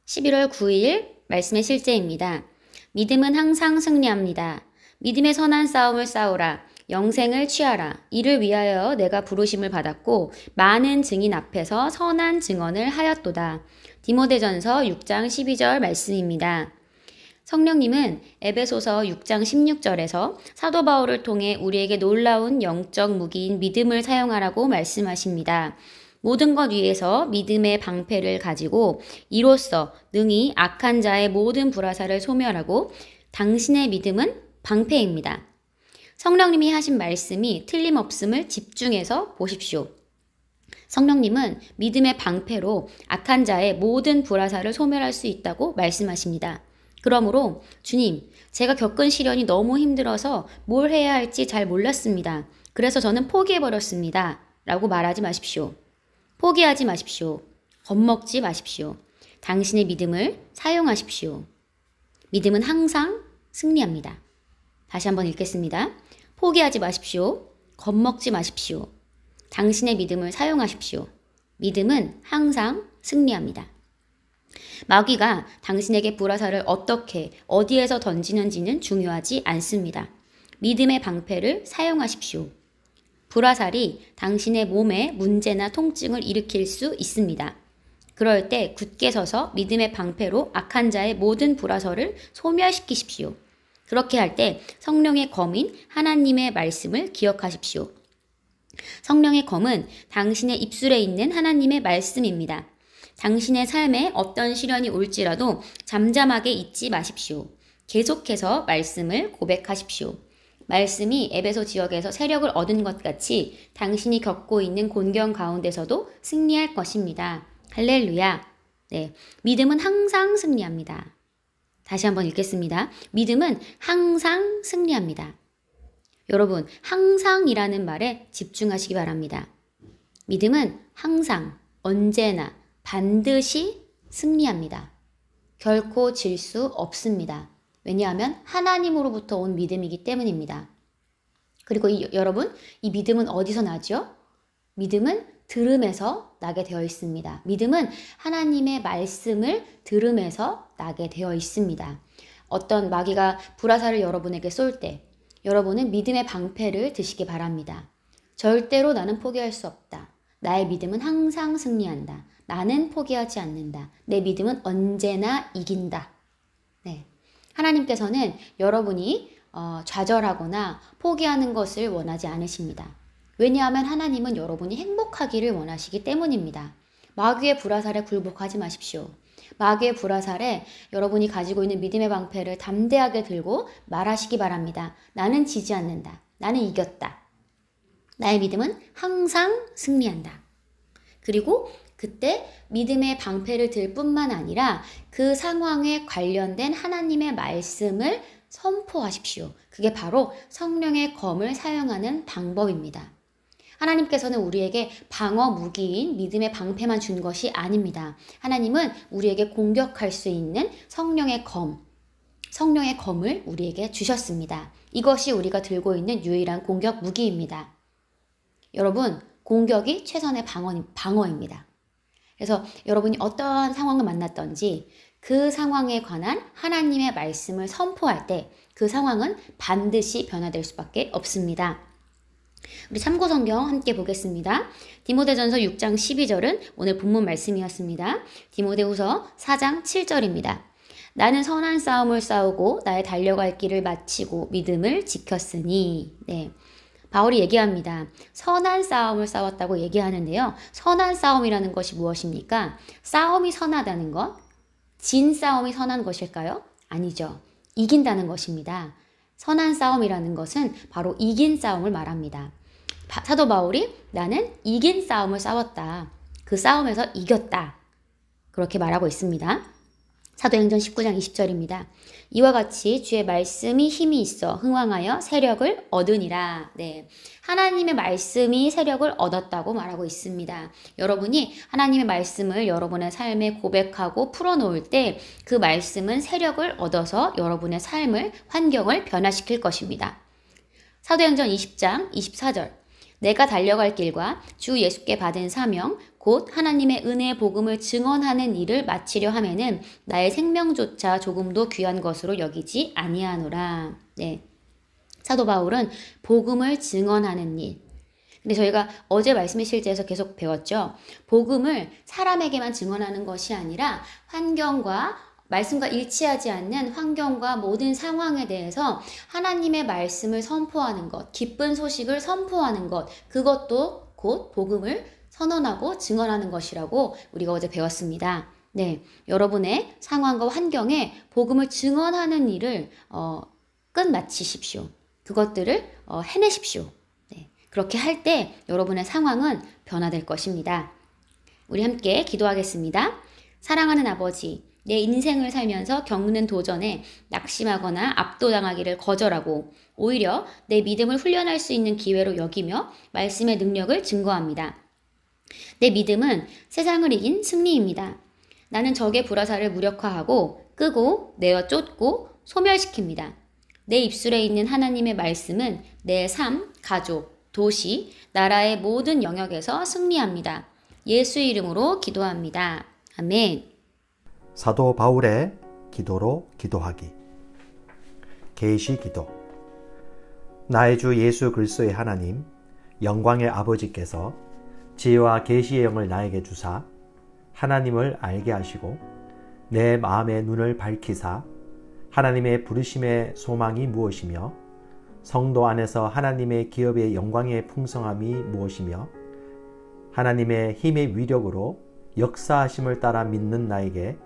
11월 9일 말씀의 실제입니다. 믿음은 항상 승리합니다. 믿음의 선한 싸움을 싸우라. 영생을 취하라. 이를 위하여 내가 부르심을 받았고 많은 증인 앞에서 선한 증언을 하였도다. 디모데전서 6장 12절 말씀입니다. 성령님은 에베소서 6장 16절에서 사도 바울을 통해 우리에게 놀라운 영적 무기인 믿음을 사용하라고 말씀하십니다. 모든 것 위에서 믿음의 방패를 가지고 이로써 능히 악한 자의 모든 불화살을 소멸하고 당신의 믿음은 방패입니다. 성령님이 하신 말씀이 틀림없음을 집중해서 보십시오. 성령님은 믿음의 방패로 악한 자의 모든 불화살을 소멸할 수 있다고 말씀하십니다. 그러므로 주님, 제가 겪은 시련이 너무 힘들어서 뭘 해야 할지 잘 몰랐습니다. 그래서 저는 포기해버렸습니다. 라고 말하지 마십시오. 포기하지 마십시오. 겁먹지 마십시오. 당신의 믿음을 사용하십시오. 믿음은 항상 승리합니다. 다시 한번 읽겠습니다. 포기하지 마십시오. 겁먹지 마십시오. 당신의 믿음을 사용하십시오. 믿음은 항상 승리합니다. 마귀가 당신에게 불화살을 어떻게, 어디에서 던지는지는 중요하지 않습니다. 믿음의 방패를 사용하십시오. 불화살이 당신의 몸에 문제나 통증을 일으킬 수 있습니다. 그럴 때 굳게 서서 믿음의 방패로 악한 자의 모든 불화살을 소멸시키십시오. 그렇게 할 때 성령의 검인 하나님의 말씀을 기억하십시오. 성령의 검은 당신의 입술에 있는 하나님의 말씀입니다. 당신의 삶에 어떤 시련이 올지라도 잠잠하게 있지 마십시오. 계속해서 말씀을 고백하십시오. 말씀이 에베소 지역에서 세력을 얻은 것 같이 당신이 겪고 있는 곤경 가운데서도 승리할 것입니다. 할렐루야. 네, 믿음은 항상 승리합니다. 다시 한번 읽겠습니다. 믿음은 항상 승리합니다. 여러분, 항상이라는 말에 집중하시기 바랍니다. 믿음은 항상, 언제나, 반드시 승리합니다. 결코 질 수 없습니다. 왜냐하면 하나님으로부터 온 믿음이기 때문입니다. 그리고 여러분, 이 믿음은 어디서 나죠? 믿음은 들음에서 나게 되어 있습니다. 믿음은 하나님의 말씀을 들음에서 나게 되어 있습니다. 어떤 마귀가 불화살을 여러분에게 쏠 때 여러분은 믿음의 방패를 드시기 바랍니다. 절대로 나는 포기할 수 없다. 나의 믿음은 항상 승리한다. 나는 포기하지 않는다. 내 믿음은 언제나 이긴다. 네. 하나님께서는 여러분이 좌절하거나 포기하는 것을 원하지 않으십니다. 왜냐하면 하나님은 여러분이 행복하기를 원하시기 때문입니다. 마귀의 불화살에 굴복하지 마십시오. 마귀의 불화살에 여러분이 가지고 있는 믿음의 방패를 담대하게 들고 말하시기 바랍니다. 나는 지지 않는다. 나는 이겼다. 나의 믿음은 항상 승리한다. 그리고 그때 믿음의 방패를 들 뿐만 아니라 그 상황에 관련된 하나님의 말씀을 선포하십시오. 그게 바로 성령의 검을 사용하는 방법입니다. 하나님께서는 우리에게 방어 무기인 믿음의 방패만 준 것이 아닙니다. 하나님은 우리에게 공격할 수 있는 성령의 검을 우리에게 주셨습니다. 이것이 우리가 들고 있는 유일한 공격 무기입니다. 여러분, 공격이 최선의 방어입니다. 그래서 여러분이 어떠한 상황을 만났던지 그 상황에 관한 하나님의 말씀을 선포할 때 그 상황은 반드시 변화될 수밖에 없습니다. 우리 참고 성경 함께 보겠습니다. 디모데전서 6장 12절은 오늘 본문 말씀이었습니다. 디모데후서 4장 7절입니다. 나는 선한 싸움을 싸우고 나의 달려갈 길을 마치고 믿음을 지켰으니. 네. 바울이 얘기합니다. 선한 싸움을 싸웠다고 얘기하는데요. 선한 싸움이라는 것이 무엇입니까? 싸움이 선하다는 것? 진 싸움이 선한 것일까요? 아니죠. 이긴다는 것입니다. 선한 싸움이라는 것은 바로 이긴 싸움을 말합니다. 사도 바울이 나는 이긴 싸움을 싸웠다. 그 싸움에서 이겼다. 그렇게 말하고 있습니다. 사도행전 19장 20절입니다. 이와 같이 주의 말씀이 힘이 있어 흥왕하여 세력을 얻으니라. 네, 하나님의 말씀이 세력을 얻었다고 말하고 있습니다. 여러분이 하나님의 말씀을 여러분의 삶에 고백하고 풀어놓을 때 그 말씀은 세력을 얻어서 여러분의 삶을, 환경을 변화시킬 것입니다. 사도행전 20장 24절. 내가 달려갈 길과 주 예수께 받은 사명 곧 하나님의 은혜의 복음을 증언하는 일을 마치려 하면은 나의 생명조차 조금도 귀한 것으로 여기지 아니하노라. 네. 사도 바울은 복음을 증언하는 일. 근데 저희가 어제 말씀의 실제에서 계속 배웠죠. 복음을 사람에게만 증언하는 것이 아니라 환경과 말씀과 일치하지 않는 환경과 모든 상황에 대해서 하나님의 말씀을 선포하는 것, 기쁜 소식을 선포하는 것, 그것도 곧 복음을 선언하고 증언하는 것이라고 우리가 어제 배웠습니다. 네, 여러분의 상황과 환경에 복음을 증언하는 일을 끝마치십시오. 그것들을 해내십시오. 네, 그렇게 할 때 여러분의 상황은 변화될 것입니다. 우리 함께 기도하겠습니다. 사랑하는 아버지, 내 인생을 살면서 겪는 도전에 낙심하거나 압도당하기를 거절하고 오히려 내 믿음을 훈련할 수 있는 기회로 여기며 말씀의 능력을 증거합니다. 내 믿음은 세상을 이긴 승리입니다. 나는 적의 불화살을 무력화하고 끄고 내어 쫓고 소멸시킵니다. 내 입술에 있는 하나님의 말씀은 내 삶, 가족, 도시, 나라의 모든 영역에서 승리합니다. 예수 이름으로 기도합니다. 아멘. 사도 바울의 기도로 기도하기. 계시 기도. 나의 주 예수 그리스도의 하나님, 영광의 아버지께서 지혜와 계시의 영을 나에게 주사 하나님을 알게 하시고 내 마음의 눈을 밝히사 하나님의 부르심의 소망이 무엇이며 성도 안에서 하나님의 기업의 영광의 풍성함이 무엇이며 하나님의 힘의 위력으로 역사하심을 따라 믿는 나에게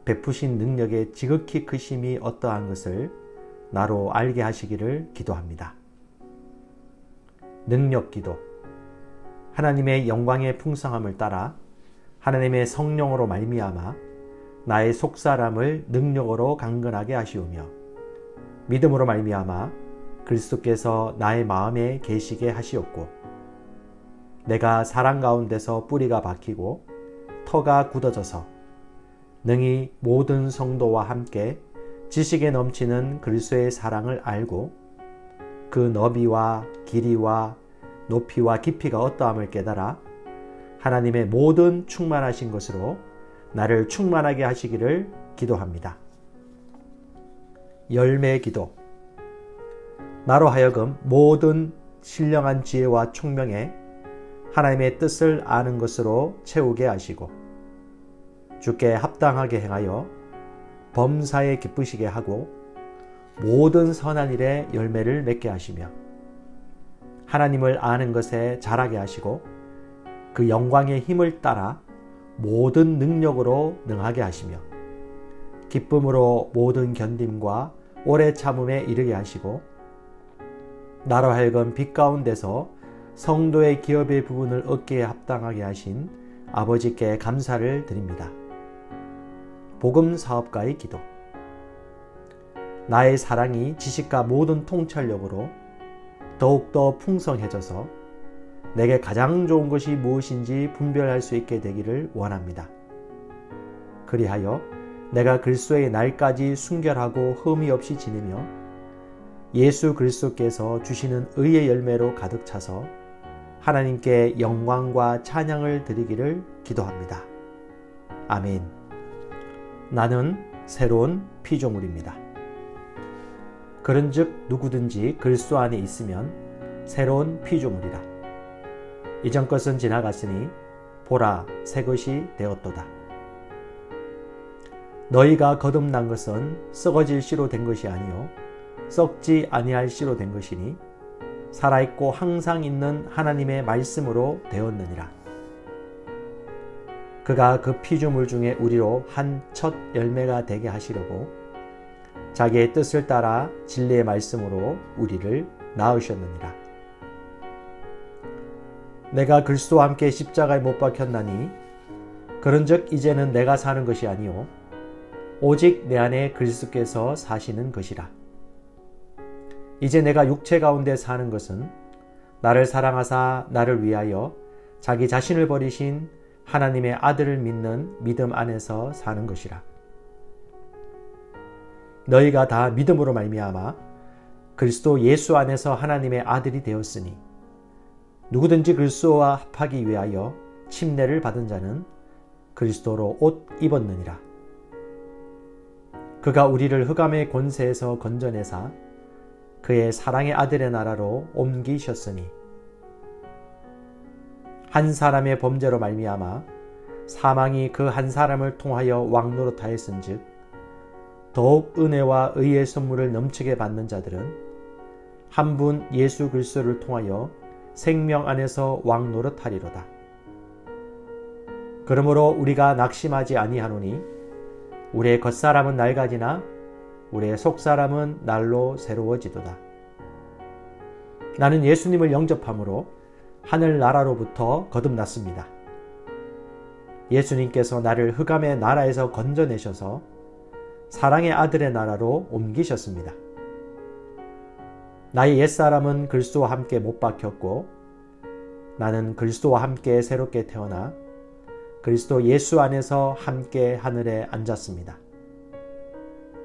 베푸신 능력의 지극히 크심이 어떠한 것을 나로 알게 하시기를 기도합니다. 능력 기도. 하나님의 영광의 풍성함을 따라 하나님의 성령으로 말미암아 나의 속사람을 능력으로 강건하게 하시오며 믿음으로 말미암아 그리스도께서 나의 마음에 계시게 하시옵고 내가 사랑 가운데서 뿌리가 박히고 터가 굳어져서 능히 모든 성도와 함께 지식에 넘치는 그리스도의 사랑을 알고 그 너비와 길이와 높이와 깊이가 어떠함을 깨달아 하나님의 모든 충만하신 것으로 나를 충만하게 하시기를 기도합니다. 열매 기도. 나로 하여금 모든 신령한 지혜와 총명에 하나님의 뜻을 아는 것으로 채우게 하시고 주께 합당하게 행하여 범사에 기쁘시게 하고 모든 선한 일에 열매를 맺게 하시며 하나님을 아는 것에 자라게 하시고 그 영광의 힘을 따라 모든 능력으로 능하게 하시며 기쁨으로 모든 견딤과 오래 참음에 이르게 하시고 나로 하여금 빛 가운데서 성도의 기업의 부분을 얻기에 합당하게 하신 아버지께 감사를 드립니다. 복음 사업가의 기도. 나의 사랑이 지식과 모든 통찰력으로 더욱더 풍성해져서 내게 가장 좋은 것이 무엇인지 분별할 수 있게 되기를 원합니다. 그리하여 내가 그리스도의 날까지 순결하고 흠이 없이 지내며 예수 그리스도께서 주시는 의의 열매로 가득 차서 하나님께 영광과 찬양을 드리기를 기도합니다. 아멘. 나는 새로운 피조물입니다. 그런즉 누구든지 그리스도 안에 있으면 새로운 피조물이라. 이전 것은 지나갔으니 보라 새 것이 되었도다. 너희가 거듭난 것은 썩어질 씨로 된 것이 아니요 썩지 아니할 씨로 된 것이니 살아있고 항상 있는 하나님의 말씀으로 되었느니라. 그가 그 피조물 중에 우리로 한 첫 열매가 되게 하시려고 자기의 뜻을 따라 진리의 말씀으로 우리를 낳으셨느니라. 내가 그리스도와 함께 십자가에 못 박혔나니 그런즉 이제는 내가 사는 것이 아니요 오직 내 안에 그리스도께서 사시는 것이라. 이제 내가 육체 가운데 사는 것은 나를 사랑하사 나를 위하여 자기 자신을 버리신 하나님의 아들을 믿는 믿음 안에서 사는 것이라. 너희가 다 믿음으로 말미암아 그리스도 예수 안에서 하나님의 아들이 되었으니 누구든지 그리스도와 합하기 위하여 침례를 받은 자는 그리스도로 옷 입었느니라. 그가 우리를 흑암의 권세에서 건져내사 그의 사랑의 아들의 나라로 옮기셨으니 한 사람의 범죄로 말미암아 사망이 그 한 사람을 통하여 왕노릇하였은즉 더욱 은혜와 의의 선물을 넘치게 받는 자들은 한 분 예수 그리스도를 통하여 생명 안에서 왕노릇하리로다. 그러므로 우리가 낙심하지 아니하노니 우리의 겉사람은 낡아지나 우리의 속사람은 날로 새로워지도다. 나는 예수님을 영접함으로 하늘나라로부터 거듭났습니다. 예수님께서 나를 흑암의 나라에서 건져내셔서 사랑의 아들의 나라로 옮기셨습니다. 나의 옛사람은 그리스도와 함께 못 박혔고 나는 그리스도와 함께 새롭게 태어나 그리스도 예수 안에서 함께 하늘에 앉았습니다.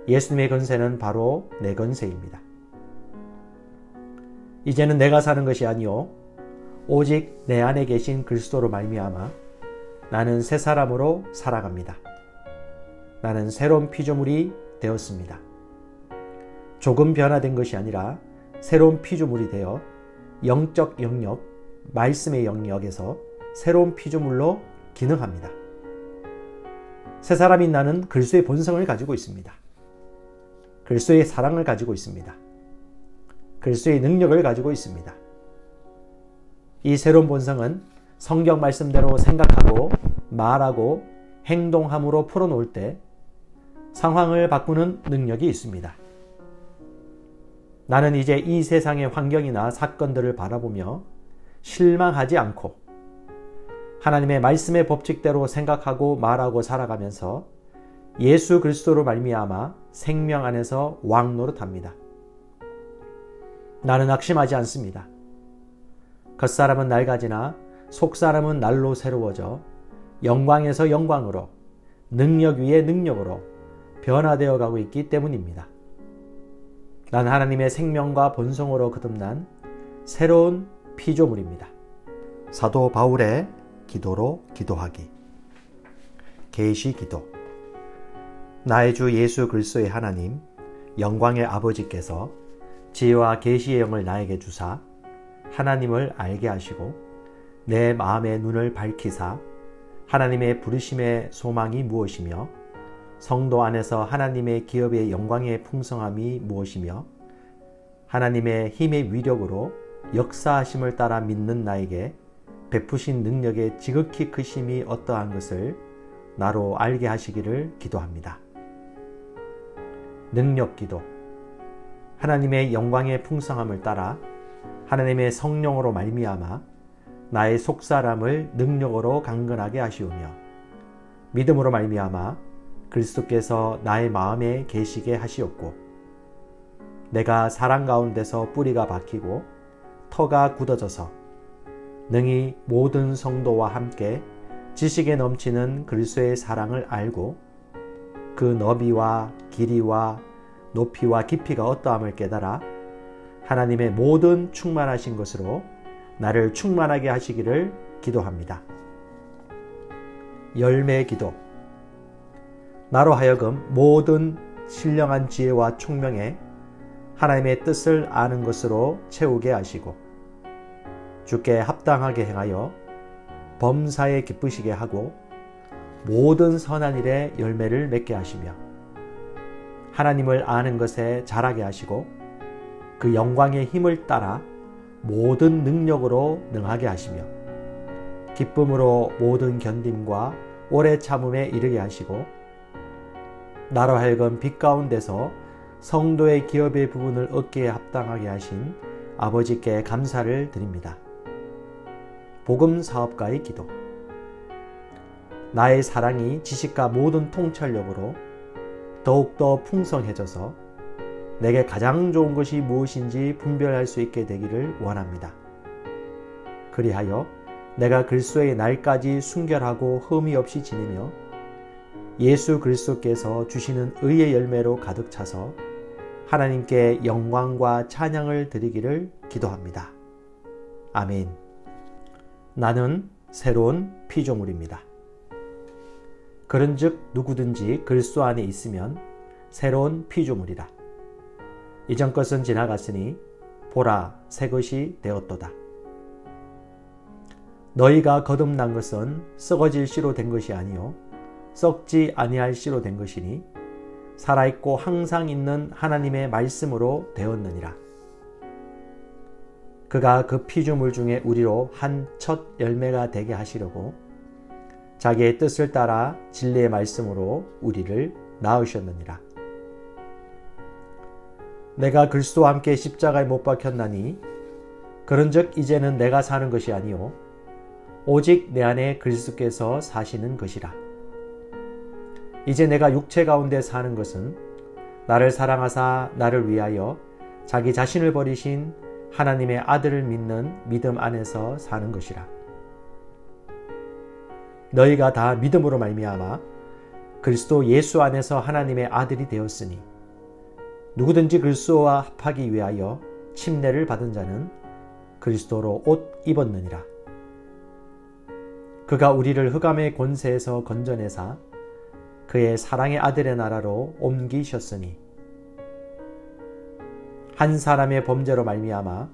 예수님의 건세는 바로 내 건세입니다. 이제는 내가 사는 것이 아니요 오직 내 안에 계신 그리스도로 말미암아 나는 새 사람으로 살아갑니다. 나는 새로운 피조물이 되었습니다. 조금 변화된 것이 아니라 새로운 피조물이 되어 영적 영역, 말씀의 영역에서 새로운 피조물로 기능합니다. 새 사람인 나는 그리스도의 본성을 가지고 있습니다. 그리스도의 사랑을 가지고 있습니다. 그리스도의 능력을 가지고 있습니다. 이 새로운 본성은 성경 말씀대로 생각하고 말하고 행동함으로 풀어놓을 때 상황을 바꾸는 능력이 있습니다. 나는 이제 이 세상의 환경이나 사건들을 바라보며 실망하지 않고 하나님의 말씀의 법칙대로 생각하고 말하고 살아가면서 예수 그리스도로 말미암아 생명 안에서 왕노릇합니다. 나는 낙심하지 않습니다. 겉사람은 낡아지나 속사람은 날로 새로워져 영광에서 영광으로 능력 위에 능력으로 변화되어 가고 있기 때문입니다. 난 하나님의 생명과 본성으로 거듭난 새로운 피조물입니다. 사도 바울의 기도로 기도하기. 계시 기도. 나의 주 예수 그리스도의 하나님, 영광의 아버지께서 지혜와 계시의 영을 나에게 주사 하나님을 알게 하시고 내 마음의 눈을 밝히사 하나님의 부르심의 소망이 무엇이며 성도 안에서 하나님의 기업의 영광의 풍성함이 무엇이며 하나님의 힘의 위력으로 역사하심을 따라 믿는 나에게 베푸신 능력의 지극히 크심이 어떠한 것을 나로 알게 하시기를 기도합니다. 능력 기도. 하나님의 영광의 풍성함을 따라 하나님의 성령으로 말미암아 나의 속사람을 능력으로 강건하게 하시오며 믿음으로 말미암아 그리스도께서 나의 마음에 계시게 하시옵고 내가 사랑 가운데서 뿌리가 박히고 터가 굳어져서 능히 모든 성도와 함께 지식에 넘치는 그리스도의 사랑을 알고 그 너비와 길이와 높이와 깊이가 어떠함을 깨달아 하나님의 모든 충만하신 것으로 나를 충만하게 하시기를 기도합니다. 열매 기도. 나로 하여금 모든 신령한 지혜와 총명에 하나님의 뜻을 아는 것으로 채우게 하시고 주께 합당하게 행하여 범사에 기쁘시게 하고 모든 선한 일에 열매를 맺게 하시며 하나님을 아는 것에 자라게 하시고 그 영광의 힘을 따라 모든 능력으로 능하게 하시며 기쁨으로 모든 견딤과 오래 참음에 이르게 하시고 나로 하여금 빛 가운데서 성도의 기업의 부분을 얻기에 합당하게 하신 아버지께 감사를 드립니다. 복음 사업가의 기도. 나의 사랑이 지식과 모든 통찰력으로 더욱더 풍성해져서 내게 가장 좋은 것이 무엇인지 분별할 수 있게 되기를 원합니다. 그리하여 내가 그리스도의 날까지 순결하고 흠이 없이 지내며 예수 그리스도께서 주시는 의의 열매로 가득 차서 하나님께 영광과 찬양을 드리기를 기도합니다. 아멘. 나는 새로운 피조물입니다. 그런즉 누구든지 그리스도 안에 있으면 새로운 피조물이라. 이전 것은 지나갔으니 보라 새 것이 되었도다. 너희가 거듭난 것은 썩어질 씨로 된 것이 아니요 썩지 아니할 씨로 된 것이니 살아있고 항상 있는 하나님의 말씀으로 되었느니라. 그가 그 피조물 중에 우리로 한 첫 열매가 되게 하시려고 자기의 뜻을 따라 진리의 말씀으로 우리를 낳으셨느니라. 내가 그리스도와 함께 십자가에 못 박혔나니 그런즉 이제는 내가 사는 것이 아니요 오직 내 안에 그리스도께서 사시는 것이라. 이제 내가 육체 가운데 사는 것은 나를 사랑하사 나를 위하여 자기 자신을 버리신 하나님의 아들을 믿는 믿음 안에서 사는 것이라. 너희가 다 믿음으로 말미암아 그리스도 예수 안에서 하나님의 아들이 되었으니 누구든지 그리스도와 합하기 위하여 침례를 받은 자는 그리스도로 옷 입었느니라. 그가 우리를 흑암의 권세에서 건져내사 그의 사랑의 아들의 나라로 옮기셨으니 한 사람의 범죄로 말미암아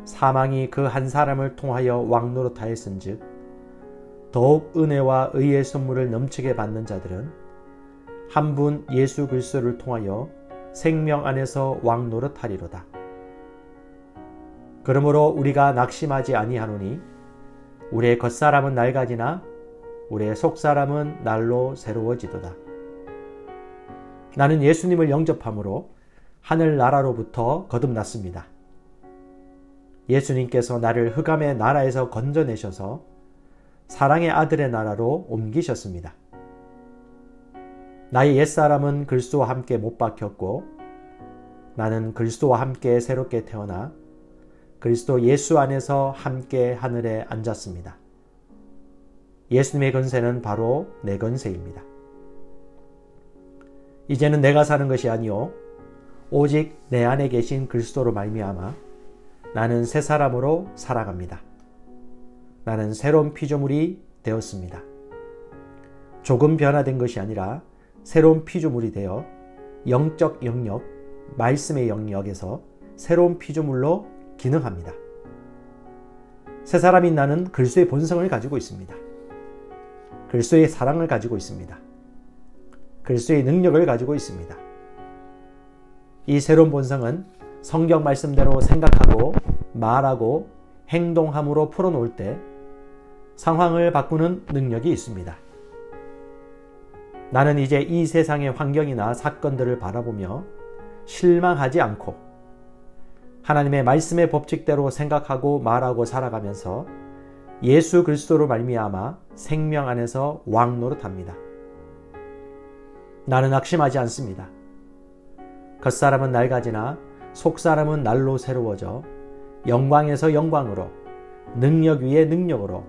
사망이 그 한 사람을 통하여 왕노릇하였은즉 더욱 은혜와 의의 선물을 넘치게 받는 자들은 한 분 예수 그리스도를 통하여 생명 안에서 왕노릇하리로다. 그러므로 우리가 낙심하지 아니하노니 우리의 겉사람은 낡아지나 우리의 속사람은 날로 새로워지도다. 나는 예수님을 영접함으로 하늘나라로부터 거듭났습니다. 예수님께서 나를 흑암의 나라에서 건져내셔서 사랑의 아들의 나라로 옮기셨습니다. 나의 옛사람은 그리스도와 함께 못 박혔고 나는 그리스도와 함께 새롭게 태어나 그리스도 예수 안에서 함께 하늘에 앉았습니다. 예수님의 건세는 바로 내 건세입니다. 이제는 내가 사는 것이 아니요 오직 내 안에 계신 그리스도로 말미암아 나는 새 사람으로 살아갑니다. 나는 새로운 피조물이 되었습니다. 조금 변화된 것이 아니라 새로운 피조물이 되어 영적 영역, 말씀의 영역에서 새로운 피조물로 기능합니다. 새 사람인 나는 그리스도의 본성을 가지고 있습니다. 그리스도의 사랑을 가지고 있습니다. 그리스도의 능력을 가지고 있습니다. 이 새로운 본성은 성경 말씀대로 생각하고 말하고 행동함으로 풀어놓을 때 상황을 바꾸는 능력이 있습니다. 나는 이제 이 세상의 환경이나 사건들을 바라보며 실망하지 않고 하나님의 말씀의 법칙대로 생각하고 말하고 살아가면서 예수 그리스도로 말미암아 생명 안에서 왕노릇합니다. 나는 낙심하지 않습니다. 겉사람은 낡아지나 속사람은 날로 새로워져 영광에서 영광으로 능력 위에 능력으로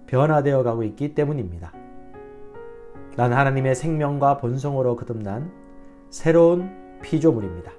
변화되어 가고 있기 때문입니다. 난 하나님의 생명과 본성으로 거듭난 새로운 피조물입니다.